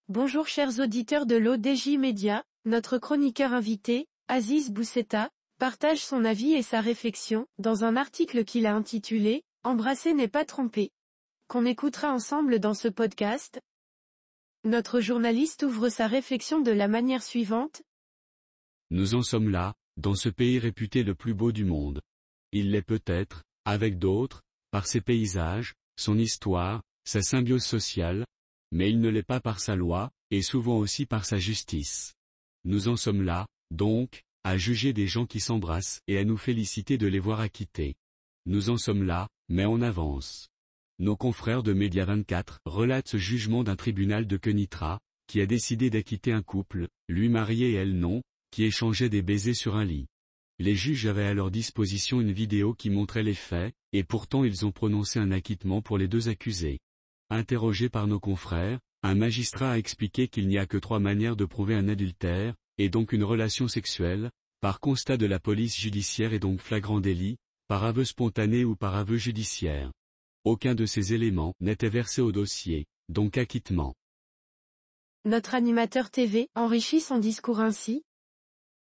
Bonjour chers auditeurs de l'ODJ Média, notre chroniqueur invité, Aziz Boussetta, partage son avis et sa réflexion, dans un article qu'il a intitulé « Embrasser n'est pas tromper », qu'on écoutera ensemble dans ce podcast. Notre journaliste ouvre sa réflexion de la manière suivante. Nous en sommes là, dans ce pays réputé le plus beau du monde. Il l'est peut-être, avec d'autres, par ses paysages, son histoire, sa symbiose sociale, mais il ne l'est pas par sa loi, et souvent aussi par sa justice. Nous en sommes là, donc, à juger des gens qui s'embrassent et à nous féliciter de les voir acquittés. Nous en sommes là, mais on avance. Nos confrères de Média 24 relatent ce jugement d'un tribunal de Kenitra, qui a décidé d'acquitter un couple, lui marié et elle non, qui échangeaient des baisers sur un lit. Les juges avaient à leur disposition une vidéo qui montrait les faits, et pourtant ils ont prononcé un acquittement pour les deux accusés. Interrogé par nos confrères, un magistrat a expliqué qu'il n'y a que 3 manières de prouver un adultère, et donc une relation sexuelle, par constat de la police judiciaire et donc flagrant délit, par aveu spontané ou par aveu judiciaire. Aucun de ces éléments n'était versé au dossier, donc acquittement. Notre animateur TV enrichit son discours ainsi.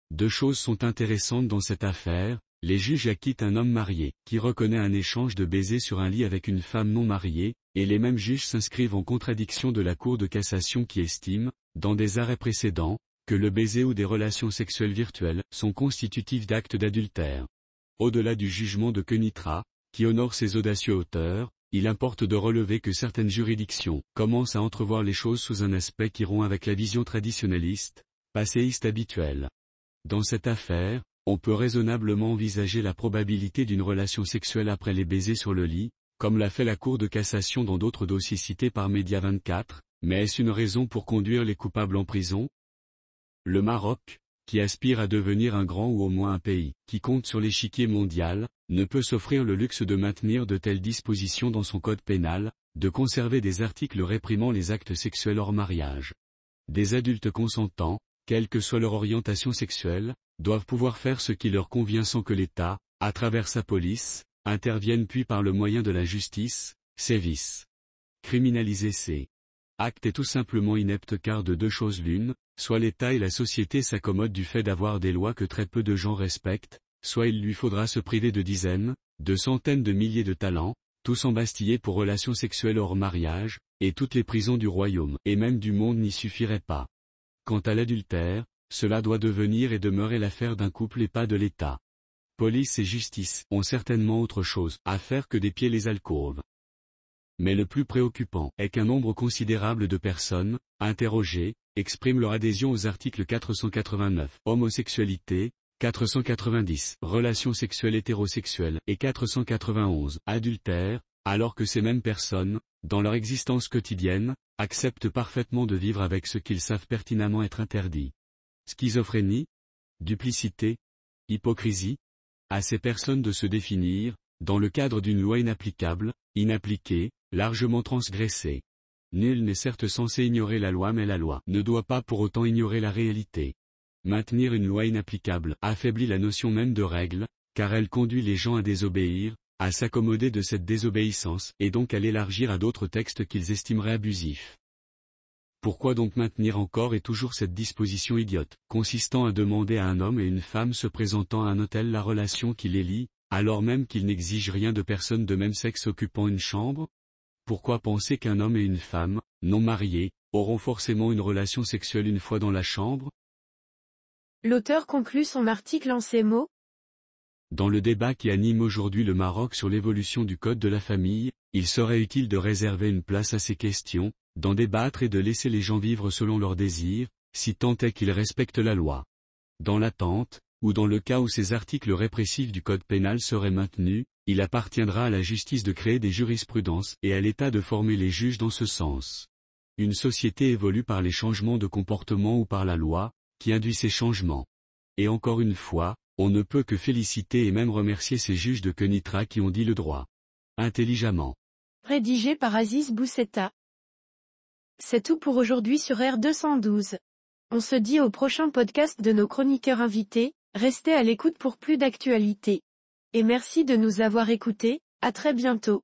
2 choses sont intéressantes dans cette affaire. Les juges acquittent un homme marié, qui reconnaît un échange de baisers sur un lit avec une femme non mariée, et les mêmes juges s'inscrivent en contradiction de la Cour de cassation qui estime, dans des arrêts précédents, que le baiser ou des relations sexuelles virtuelles sont constitutifs d'actes d'adultère. Au-delà du jugement de Kenitra, qui honore ses audacieux auteurs, il importe de relever que certaines juridictions commencent à entrevoir les choses sous un aspect qui rompt avec la vision traditionnaliste, passéiste habituelle. Dans cette affaire, on peut raisonnablement envisager la probabilité d'une relation sexuelle après les baisers sur le lit, comme l'a fait la Cour de cassation dans d'autres dossiers cités par Média 24, mais est-ce une raison pour conduire les coupables en prison? Le Maroc, qui aspire à devenir un grand ou au moins un pays, qui compte sur l'échiquier mondial, ne peut s'offrir le luxe de maintenir de telles dispositions dans son code pénal, de conserver des articles réprimant les actes sexuels hors mariage. Des adultes consentants, quelle que soit leur orientation sexuelle, doivent pouvoir faire ce qui leur convient sans que l'État, à travers sa police, intervienne puis par le moyen de la justice, sévisse. Criminaliser ces actes est tout simplement inepte car de 2 choses l'une, soit l'État et la société s'accommodent du fait d'avoir des lois que très peu de gens respectent, soit il lui faudra se priver de dizaines, de centaines de milliers de talents, tous embastillés pour relations sexuelles hors mariage, et toutes les prisons du royaume et même du monde n'y suffiraient pas. Quant à l'adultère, cela doit devenir et demeurer l'affaire d'un couple et pas de l'État. Police et justice ont certainement autre chose à faire que d'épier les alcôves. Mais le plus préoccupant est qu'un nombre considérable de personnes, interrogées, expriment leur adhésion aux articles 489, homosexualité, 490, relations sexuelles hétérosexuelles et 491, adultère, alors que ces mêmes personnes, dans leur existence quotidienne, acceptent parfaitement de vivre avec ce qu'ils savent pertinemment être interdit. Schizophrénie? Duplicité? Hypocrisie? À ces personnes de se définir, dans le cadre d'une loi inapplicable, inappliquée, largement transgressée. Nul n'est certes censé ignorer la loi mais la loi ne doit pas pour autant ignorer la réalité. Maintenir une loi inapplicable affaiblit la notion même de règle, car elle conduit les gens à désobéir, à s'accommoder de cette désobéissance et donc à l'élargir à d'autres textes qu'ils estimeraient abusifs. Pourquoi donc maintenir encore et toujours cette disposition idiote, consistant à demander à un homme et une femme se présentant à un hôtel la relation qui les lie, alors même qu'ils n'exigent rien de personnes de même sexe occupant une chambre? Pourquoi penser qu'un homme et une femme, non mariés, auront forcément une relation sexuelle une fois dans la chambre? L'auteur conclut son article en ces mots. Dans le débat qui anime aujourd'hui le Maroc sur l'évolution du code de la famille, il serait utile de réserver une place à ces questions, d'en débattre et de laisser les gens vivre selon leurs désirs, si tant est qu'ils respectent la loi. Dans l'attente, ou dans le cas où ces articles répressifs du code pénal seraient maintenus, il appartiendra à la justice de créer des jurisprudences et à l'État de former les juges dans ce sens. Une société évolue par les changements de comportement ou par la loi, qui induit ces changements. Et encore une fois, on ne peut que féliciter et même remercier ces juges de Kenitra qui ont dit le droit. Intelligemment. Rédigé par Aziz Boussetta. C'est tout pour aujourd'hui sur R212. On se dit au prochain podcast de nos chroniqueurs invités, restez à l'écoute pour plus d'actualités. Et merci de nous avoir écoutés, à très bientôt.